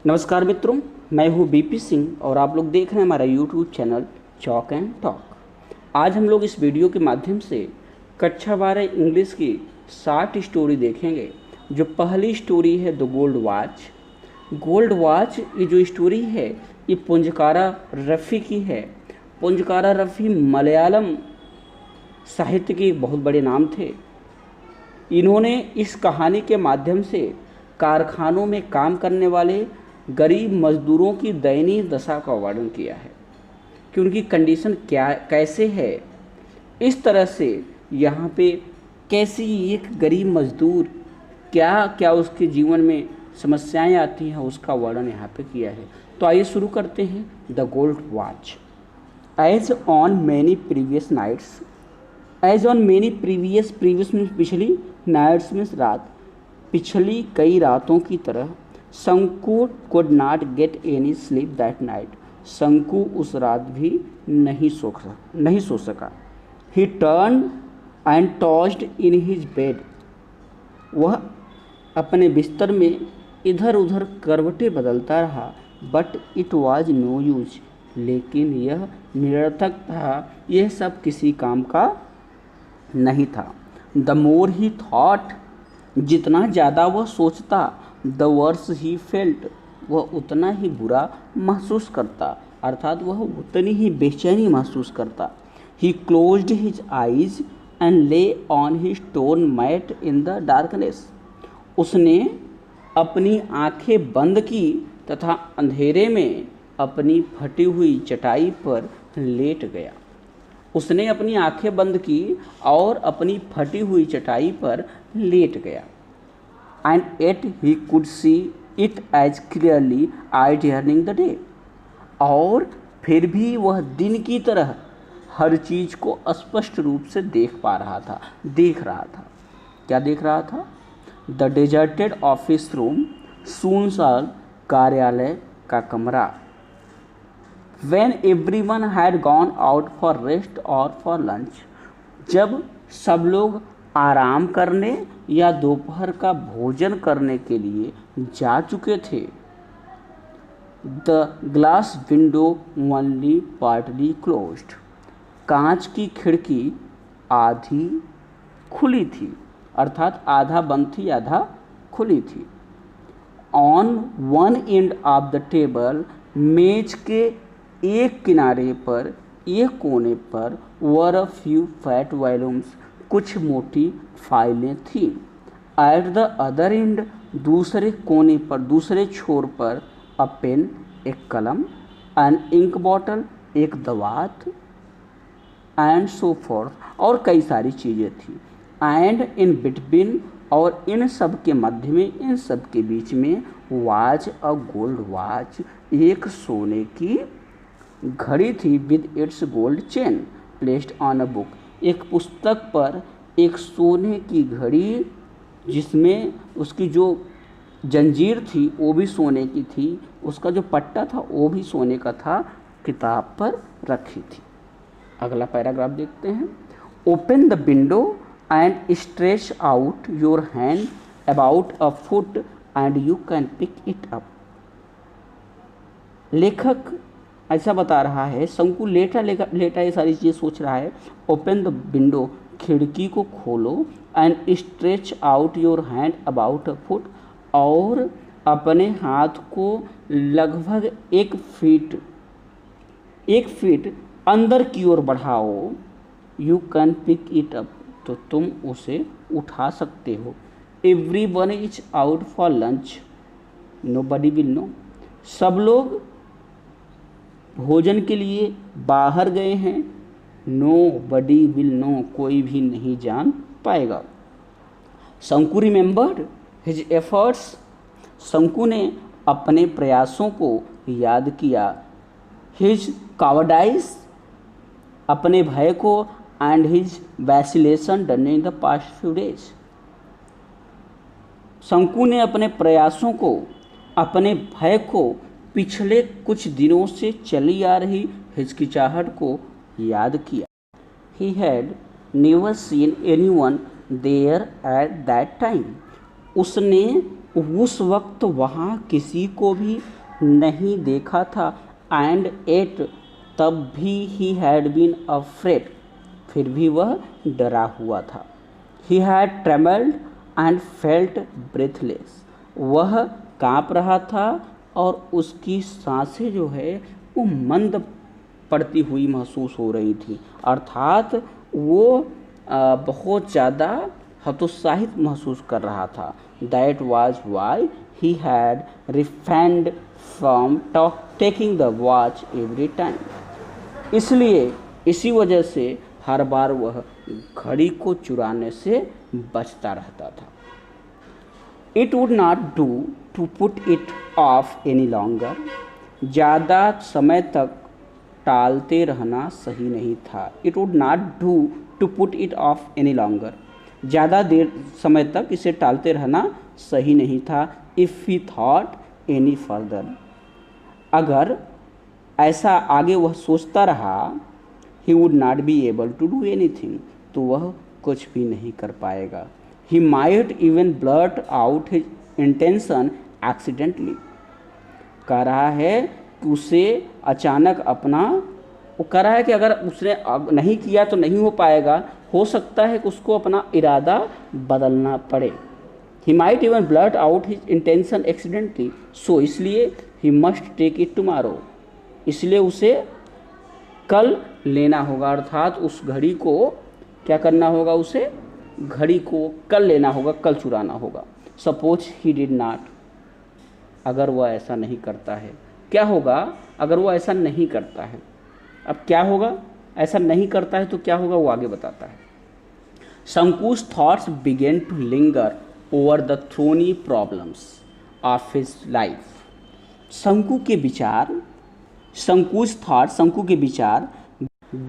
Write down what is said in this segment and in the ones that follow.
नमस्कार मित्रों, मैं हूँ बीपी सिंह और आप लोग देख रहे हैं हमारा YouTube channel chalk and talk. आज हम लोग इस वीडियो के माध्यम से कक्षा 12 इंग्लिश की 60 स्टोरी देखेंगे। जो पहली स्टोरी है the gold watch. Gold watch ये जो स्टोरी है ये पुंजकारा रफ़ी की है। पुंजकारा रफ़ी मलयालम साहित्य के एक बहुत बड़े नाम थे। इन्होंने इस कहानी के माध्यम से कारखानों में काम करने वाले गरीब मजदूरों की दयनीय दशा का वर्णन किया है कि उनकी कंडीशन कैसे है। इस तरह से यहाँ पे कैसी एक गरीब मजदूर क्या क्या उसके जीवन में समस्याएं आती हैं उसका वर्णन यहाँ पे किया है। तो आइए शुरू करते हैं। The gold watch. As on many previous nights, as on many previous means पिछली, नाइट्स मीन्स रात, पिछली कई रातों की तरह Shanku could not get any sleep that night. Shanku उस रात भी नहीं सो सका। He turn and tossed in his bed. वह अपने बिस्तर में इधर उधर करवटें बदलता रहा। But it was no use, लेकिन यह निरर्थक था, यह सब किसी काम का नहीं था। द मोर ही थॉट, जितना ज़्यादा वह सोचता, द वर्स ही फेल्ट, वह उतना ही बुरा महसूस करता, अर्थात वह उतनी ही बेचैनी महसूस करता। He closed his eyes and lay on his stone mat in the darkness. उसने अपनी आंखें बंद की तथा अंधेरे में अपनी फटी हुई चटाई पर लेट गया। उसने अपनी आंखें बंद की और अपनी फटी हुई चटाई पर लेट गया। And yet he could see it as clearly as during the day। और फिर भी वह दिन की तरह हर चीज़ को स्पष्ट रूप से देख रहा था। क्या देख रहा था? द डेजर्टेड ऑफिस रूम, सुनसान कार्यालय का कमरा। When everyone had gone out for rest or for lunch, जब सब लोग आराम करने या दोपहर का भोजन करने के लिए जा चुके थे। The glass window only partly closed, कांच की खिड़की आधी खुली थी, अर्थात आधा बंद थी आधा खुली थी। On one end of the table, मेज के एक किनारे पर, एक कोने पर, वर अ फ्यू फैट वॉल्यूम्स, कुछ मोटी फाइलें थीं। एट द अदर एंड, दूसरे कोने पर, दूसरे छोर पर, अ पेन, एक कलम, एन इंक बॉटल, एक दवात, एंड सो फोर्थ, और कई सारी चीज़ें थी। एंड इन बिटवीन, और इन सब के मध्य में, इन सब के बीच में, वाज अ गोल्ड वॉच, एक सोने की घड़ी थी। With its gold chain placed on a book, एक पुस्तक पर एक सोने की घड़ी जिसमें उसकी जो जंजीर थी वो भी सोने की थी, उसका जो पट्टा था वो भी सोने का था, किताब पर रखी थी। अगला पैराग्राफ देखते हैं। Open the window and stretch out your hand about a foot and you can pick it up. लेखक ऐसा बता रहा है, शंकु लेटा ये सारी चीज़ें सोच रहा है। ओपन द विंडो, खिड़की को खोलो, and stretch out your hand about a foot, और अपने हाथ को लगभग एक फीट अंदर की ओर बढ़ाओ। You can pick it up, तो तुम उसे उठा सकते हो। Everyone is out for lunch, nobody will know, सब लोग भोजन के लिए बाहर गए हैं। नो बडी विल नो, कोई भी नहीं जान पाएगा। शंकु रिमेंबर्ड हिज एफर्ट्स, शंकु ने अपने प्रयासों को याद किया। हिज कावर्डाइज, अपने भय को, and his vacillation done in the past few days. Shanku ने अपने प्रयासों को, अपने भय को, पिछले कुछ दिनों से चली आ रही हिचकिचाहट को याद किया। He had never seen anyone there at that time, उसने उस वक्त वहाँ किसी को भी नहीं देखा था। एंड एट तब भी ही हैड बीन अफ्रेड, फिर भी वह डरा हुआ था। He had trembled and felt breathless, वह काँप रहा था और उसकी सांसें जो है वो मंद पड़ती हुई महसूस हो रही थी, अर्थात वो बहुत ज़्यादा हतोत्साहित महसूस कर रहा था। That was why he had refrained from taking the watch every time, इसलिए इसी वजह से हर बार वह घड़ी को चुराने से बचता रहता था। It would not do to put it off any longer, ज़्यादा समय तक टालते रहना सही नहीं था। It would not do to put it off any longer, ज़्यादा देर समय तक इसे टालते रहना सही नहीं था। If he thought any further, अगर ऐसा आगे वह सोचता रहा, he would not be able to do anything, तो वह कुछ भी नहीं कर पाएगा। He might even blurt out his intention accidentally, कह रहा है कि उसे अचानक अपना, वो कह रहा है कि अगर उसने नहीं किया तो नहीं हो पाएगा, हो सकता है कि उसको अपना इरादा बदलना पड़े। He might even blurt out his intention accidentally, so इसलिए he must take it tomorrow, इसलिए उसे कल लेना होगा, अर्थात उस घड़ी को क्या करना होगा, उसे घड़ी को कल लेना होगा, कल चुराना होगा। सपोज ही डिड नॉट, अगर वह ऐसा नहीं करता है, क्या होगा अगर वो ऐसा नहीं करता है? अब क्या होगा, ऐसा नहीं करता है तो क्या होगा वो आगे बताता है। शंकु's thoughts began to linger over the thorny problems of his life. शंकु के विचार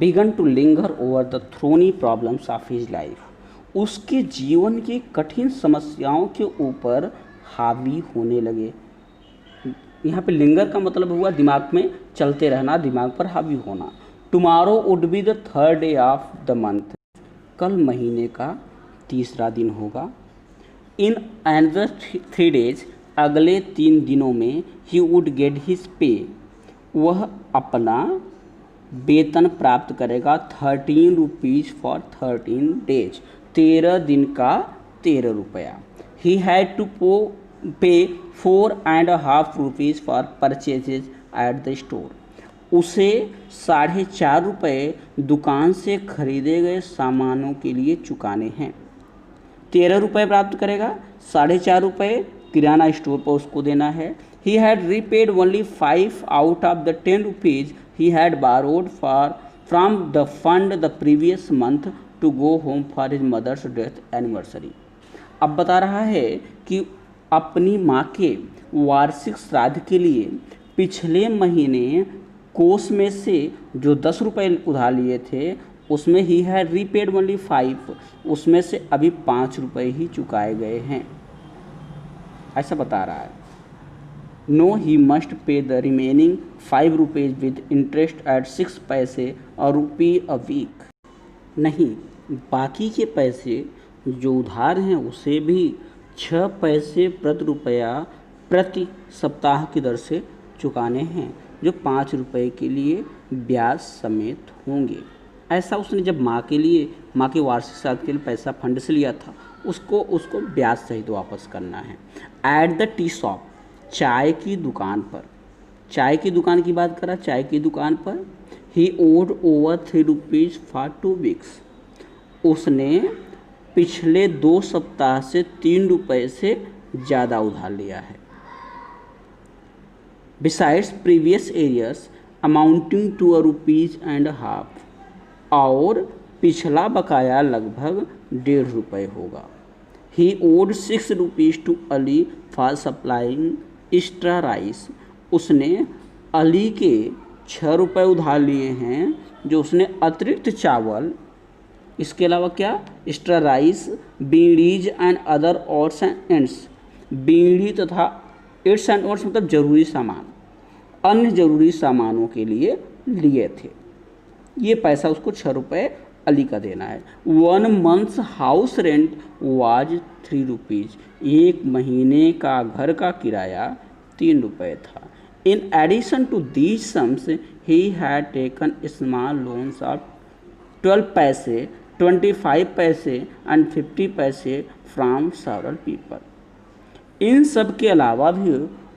began to linger over the thorny problems of his life. उसके जीवन की कठिन समस्याओं के ऊपर हावी होने लगे। यहाँ पे लिंगर का मतलब हुआ दिमाग में चलते रहना, दिमाग पर हावी होना। Tomorrow would be the third day of the month, कल महीने का तीसरा दिन होगा। इन अनदर 3 days, अगले 3 दिनों में he would get his pay, वह अपना वेतन प्राप्त करेगा। 13 रुपीज़ फॉर 13 days, 13 दिन का 13 रुपया। ही हैड टू पे 4.5 rupees for purchases at the store, उसे 4.5 रुपये दुकान से खरीदे गए सामानों के लिए चुकाने हैं। 13 रुपये प्राप्त करेगा, 4.5 रुपये किराना स्टोर पर उसको देना है। He had repaid only 5 out of the 10 rupees he had borrowed from the fund the previous month to go home for his mother's death anniversary. अब बता रहा है कि अपनी माँ के वार्षिक श्राद्ध के लिए पिछले महीने कोष में से जो 10 रुपये उधार लिए थे उसमें ही है रीपेड ओनली 5, उसमें से अभी 5 रुपये ही चुकाए गए हैं, ऐसा बता रहा है। No he must pay the remaining 5 rupees with interest at 6 paise और रुपी अ वीक, नहीं बाकी के पैसे जो उधार हैं उसे भी 6 पैसे प्रति रुपया प्रति सप्ताह की दर से चुकाने हैं, जो 5 रुपये के लिए ब्याज समेत होंगे। ऐसा उसने जब माँ के वार्षिक श्राद्ध के लिए पैसा फंड से लिया था, उसको ब्याज सहित वापस करना है। एट द टी शॉप, चाय की दुकान पर, चाय की दुकान की बात करा, चाय की दुकान पर he owed over 3 rupees for 2 weeks, उसने पिछले 2 सप्ताह से 3 रुपये से ज़्यादा उधार लिया है। Besides previous arrears amounting to 1.5 rupees, और पिछला बकाया लगभग 1.5 रुपये होगा। He owed 6 rupees to Ali for supplying extra rice, उसने अली के 6 रुपये उधार लिए हैं जो उसने अतिरिक्त चावल, इसके अलावा क्या, extra rice, bidis and other odds and ends, बीड़ी तथा एड्स एंड ऑड्स मतलब जरूरी सामान, अन्य जरूरी सामानों के लिए लिए थे। ये पैसा उसको 6 रुपये अली का देना है। 1 month's house rent was 3 rupees, एक महीने का घर का किराया 3 रुपये था। In addition to these sums he had taken small loans of 12 paise, 25 पैसे एंड 50 पैसे फ्रॉम सेवरल पीपल। इन सब के अलावा भी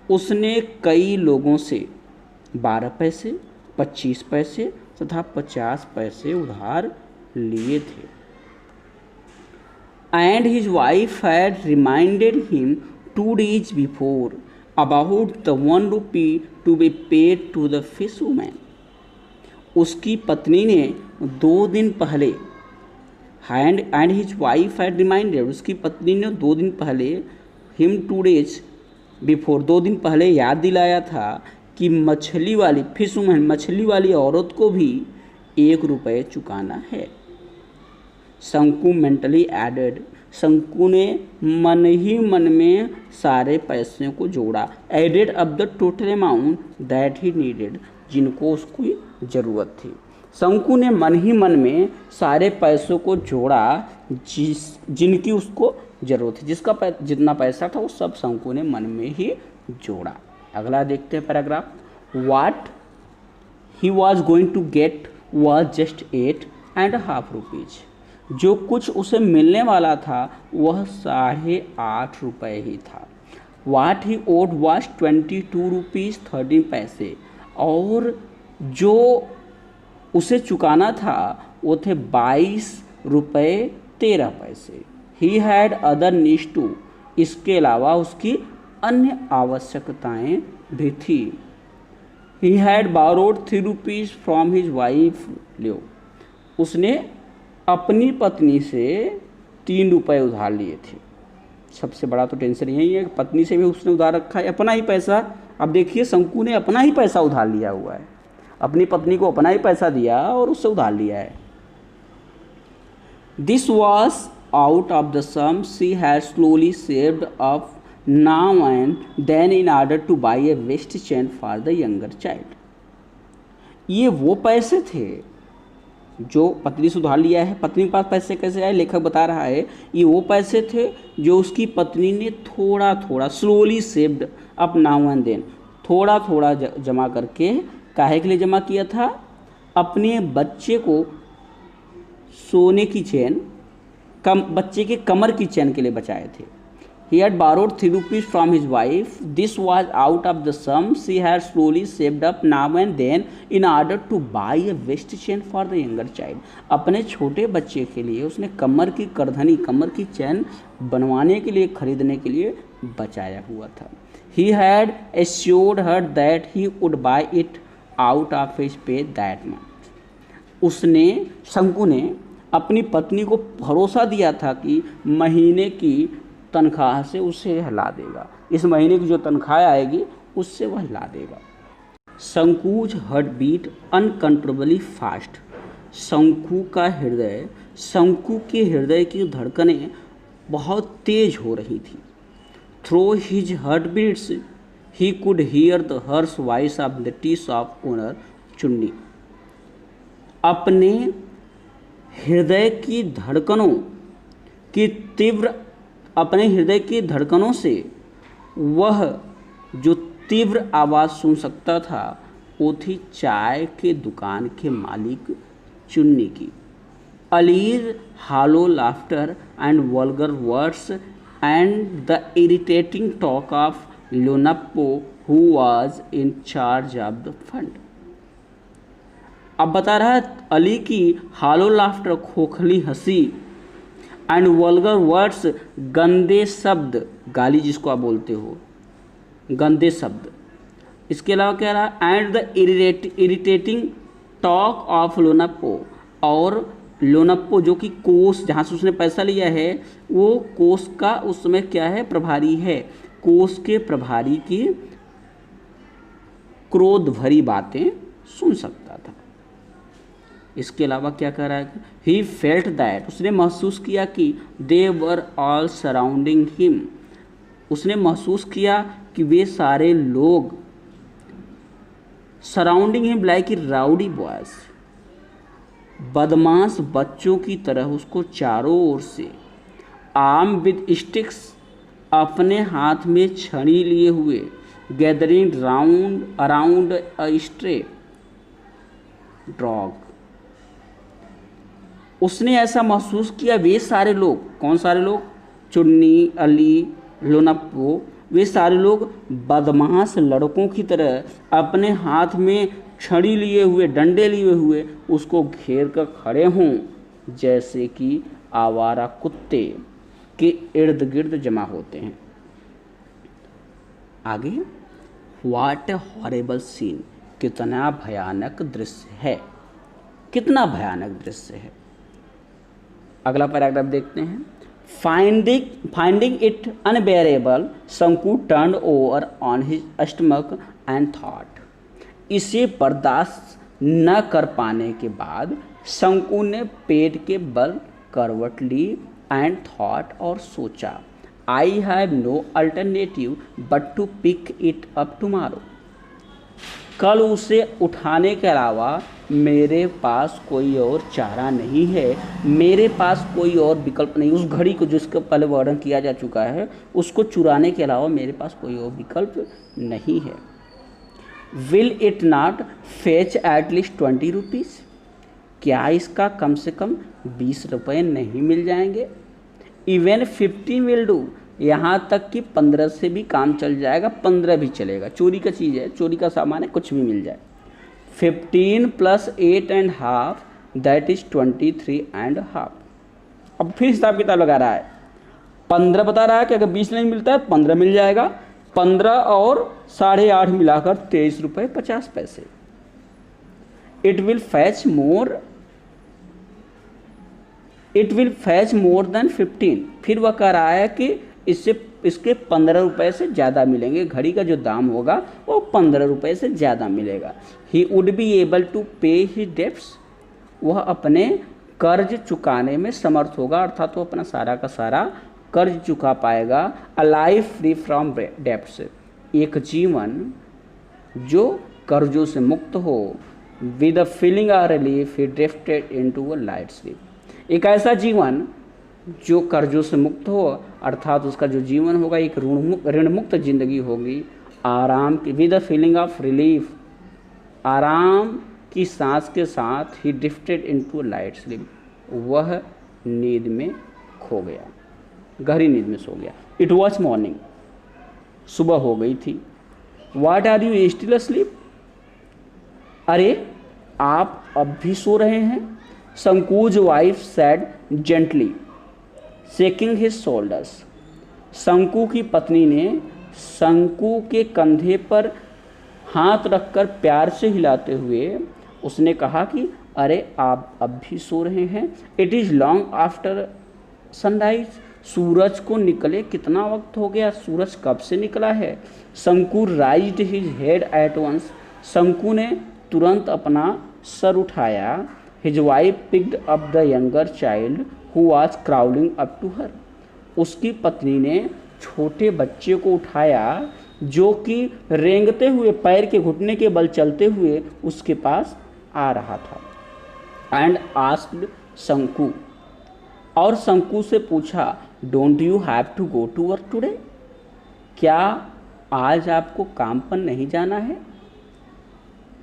उसने कई लोगों से 12 पैसे, 25 पैसे तथा 50 पैसे उधार लिए थे। And his wife had reminded him 2 days before about the 1 rupee to be paid to the fisherman. उसकी पत्नी ने 2 दिन पहले and his wife had reminded, उसकी पत्नी ने 2 दिन पहले हिम 2 days बिफोर, 2 दिन पहले याद दिलाया था कि मछली वाली फिशरमैन, मछली वाली औरत को भी 1 रुपये चुकाना है। शंकु मेंटली एडेड, शंकु ने मन ही मन में सारे पैसों को जोड़ा। Added up the total amount that he needed, जिनको उसकी ज़रूरत थी। शंकु ने मन ही मन में सारे पैसों को जोड़ा जिनकी उसको ज़रूरत थी। जिसका जितना पैसा था वो सब शंकु ने मन में ही जोड़ा। अगला देखते हैं पैराग्राफ। What he was going to get was just 8.5 rupees, जो कुछ उसे मिलने वाला था वह 8.5 रुपये ही था। वाट ही ओड वॉज 22 रुपीज़ 13 पैसे, और जो उसे चुकाना था वो थे 22 रुपये 13 पैसे। He had other needs too, इसके अलावा उसकी अन्य आवश्यकताएं भी थी। He had borrowed 3 rupees from his wife Leo, उसने अपनी पत्नी से 3 रुपये उधार लिए थे। सबसे बड़ा तो टेंशन यही है कि पत्नी से भी उसने उधार रखा है, अपना ही पैसा। अब देखिए शंकु ने अपना ही पैसा उधार लिया हुआ है, अपनी पत्नी को अपना ही पैसा दिया और उससे उधार लिया है। This was out of the sum she had slowly saved up now and then in order to buy a waist chain for the younger child. ये वो पैसे थे जो पत्नी से उधार लिया है। पत्नी के पास पैसे कैसे आए, लेखक बता रहा है ये वो पैसे थे जो उसकी पत्नी ने थोड़ा थोड़ा slowly saved up now and then, थोड़ा थोड़ा जमा करके काहे के लिए जमा किया था, अपने बच्चे को सोने की चैन, बच्चे के कमर की चैन के लिए बचाए थे। He had borrowed 3 rupees from his wife. This was out of the sum she had slowly saved up now and then in order to buy a waist chain for the younger child. अपने छोटे बच्चे के लिए उसने कमर की करधनी, कमर की चैन बनवाने के लिए, खरीदने के लिए बचाया हुआ था। He had assured her that he would buy it out of his pay that month. उसने, शंकु ने अपनी पत्नी को भरोसा दिया था कि महीने की तनख्वाह से उसे ला देगा, इस महीने की जो तनख्वाह आएगी उससे वह ला देगा। शंकुज हार्ट बीट अनकंट्रोलेबली फास्ट, शंकु का हृदय, शंकु के हृदय की धड़कनें बहुत तेज हो रही थी। Through his heart beats he could hear the harsh voice of the tees of owner Chunni. अपने हृदय की धड़कनों की तीव्र, अपने हृदय की धड़कनों से वह जो तीव्र आवाज़ सुन सकता था वो थी चाय के दुकान के मालिक चुन्नी की। Ali's hollow laughter and vulgar words and the irritating talk of Lonappo who was in charge of the fund. अब बता रहा है अली की हालो लाफ्टर, खोखली हंसी, एंड वल्गर वर्ड्स, गंदे शब्द, गाली जिसको आप बोलते हो, गंदे शब्द। इसके अलावा कह रहा and the irritating talk of Lonappo, और लोनप्पो जो कि कोष, जहाँ से उसने पैसा लिया है वो कोष का उस समय क्या है, प्रभारी है। कोष के प्रभारी की क्रोध भरी बातें सुन सकता था। इसके अलावा क्या कह रहा है, ही फेल्ट दैट, उसने महसूस किया कि दे वर ऑल सराउंडिंग हिम, उसने महसूस किया कि वे सारे लोग surrounding him like a rowdy boys, बदमाश बच्चों की तरह उसको चारों ओर से आर्म विद स्टिक्स, अपने हाथ में छड़ी लिए हुए, गैदरिंग राउंड अराउंड अ स्ट्रे डॉग। उसने ऐसा महसूस किया वे सारे लोग, कौन सारे लोग, चुन्नी, अली, लोनप्पो, वे सारे लोग बदमाश लड़कों की तरह अपने हाथ में छड़ी लिए हुए, डंडे लिए हुए उसको घेर कर खड़े हों, जैसे कि आवारा कुत्ते के इर्द गिर्द जमा होते हैं। आगे, व्हाट ए हॉरेबल सीन, कितना भयानक दृश्य है, कितना भयानक दृश्य है। अगला पैराग्राफ देखते हैं। फाइंडिंग इट अनबेरेबल, शंकु turn over on his stomach and thought. इसे बर्दाश्त न कर पाने के बाद शंकु ने पेट के बल करवट ली एंड थॉट, और सोचा, I have no alternative but to pick it up tomorrow. कल उसे उठाने के अलावा मेरे पास कोई और चारा नहीं है, मेरे पास कोई और विकल्प नहीं। उस घड़ी को जिसका पहले वर्णन किया जा चुका है, उसको चुराने के अलावा मेरे पास कोई और विकल्प नहीं है। Will it not fetch at least 20 rupees, क्या इसका कम से कम 20 रुपये नहीं मिल जाएंगे? इवन 15 विल डू, यहाँ तक कि 15 से भी काम चल जाएगा, 15 भी चलेगा। चोरी का चीज़ है, चोरी का सामान है, कुछ भी मिल जाए। 15 + 8.5 दैट इज 23.5। अब फिर हिसाब किताब लगा रहा है। 15 बता रहा है कि अगर 20 नहीं मिलता है 15 मिल जाएगा। 15 और 8.5 मिलाकर 23 रुपये 50 पैसे। It will fetch more than 15। फिर वह कह रहा है कि इसके 15 रुपये से ज़्यादा मिलेंगे। घड़ी का जो दाम होगा वो 15 रुपये से ज़्यादा मिलेगा। He would be able to pay his debts, वह अपने कर्ज चुकाने में समर्थ होगा, अर्थात वो अपना सारा का सारा कर्ज चुका पाएगा। A life free from debts, एक जीवन जो कर्जों से मुक्त हो। With a feeling of relief he drifted into a light sleep, एक ऐसा जीवन जो कर्जों से मुक्त हो, अर्थात उसका जो जीवन होगा एक ऋण मुक्त जिंदगी होगी। आराम की, with a feeling of relief, आराम की सांस के साथ ही ड्रिफ्टेड इनटू लाइट स्लीप, वह नींद में खो गया, गहरी नींद में सो गया। इट वॉज मॉर्निंग, सुबह हो गई थी। What are you still asleep, अरे आप अब भी सो रहे हैं? Shanku's wife said gently shaking his shoulders, Shanku की पत्नी ने शंकु के कंधे पर हाथ रखकर प्यार से हिलाते हुए उसने कहा कि अरे आप अब भी सो रहे हैं? It is long after sunrise, सूरज को निकले कितना वक्त हो गया, सूरज कब से निकला है? Shanku raised his head at once, Shanku ने तुरंत अपना सर उठाया। His wife picked up the younger child who was crawling up to her, उसकी पत्नी ने छोटे बच्चे को उठाया जो कि रेंगते हुए, पैर के घुटने के बल चलते हुए उसके पास आ रहा था। एंड आस्क्ड शंकु, और शंकु से पूछा, don't you have to go to work today, क्या आज आपको काम पर नहीं जाना है?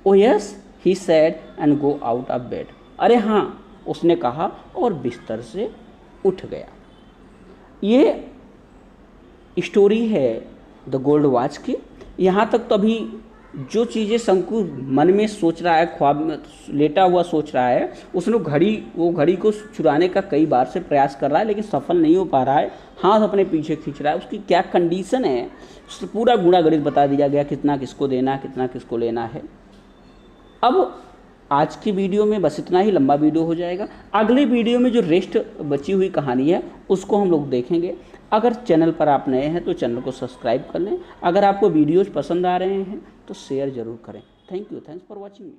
Oh yes he said and go out of bed, अरे हाँ उसने कहा और बिस्तर से उठ गया। ये स्टोरी है द गोल्ड वॉच की। यहाँ तक तो अभी जो चीज़ें शंकु मन में सोच रहा है, ख्वाब में लेटा हुआ सोच रहा है, उसने वो घड़ी को चुराने का कई बार से प्रयास कर रहा है लेकिन सफल नहीं हो पा रहा है, हाथ अपने पीछे खींच रहा है। उसकी क्या कंडीशन है उससे पूरा गुणा गणित बता दिया गया, कितना किसको देना, कितना किसको लेना है। अब आज की वीडियो में बस इतना ही, लंबा वीडियो हो जाएगा। अगले वीडियो में जो रेस्ट बची हुई कहानी है उसको हम लोग देखेंगे। अगर चैनल पर आप नए हैं तो चैनल को सब्सक्राइब कर लें। अगर आपको वीडियोज़ पसंद आ रहे हैं तो शेयर ज़रूर करें। Thank you, thanks for watching.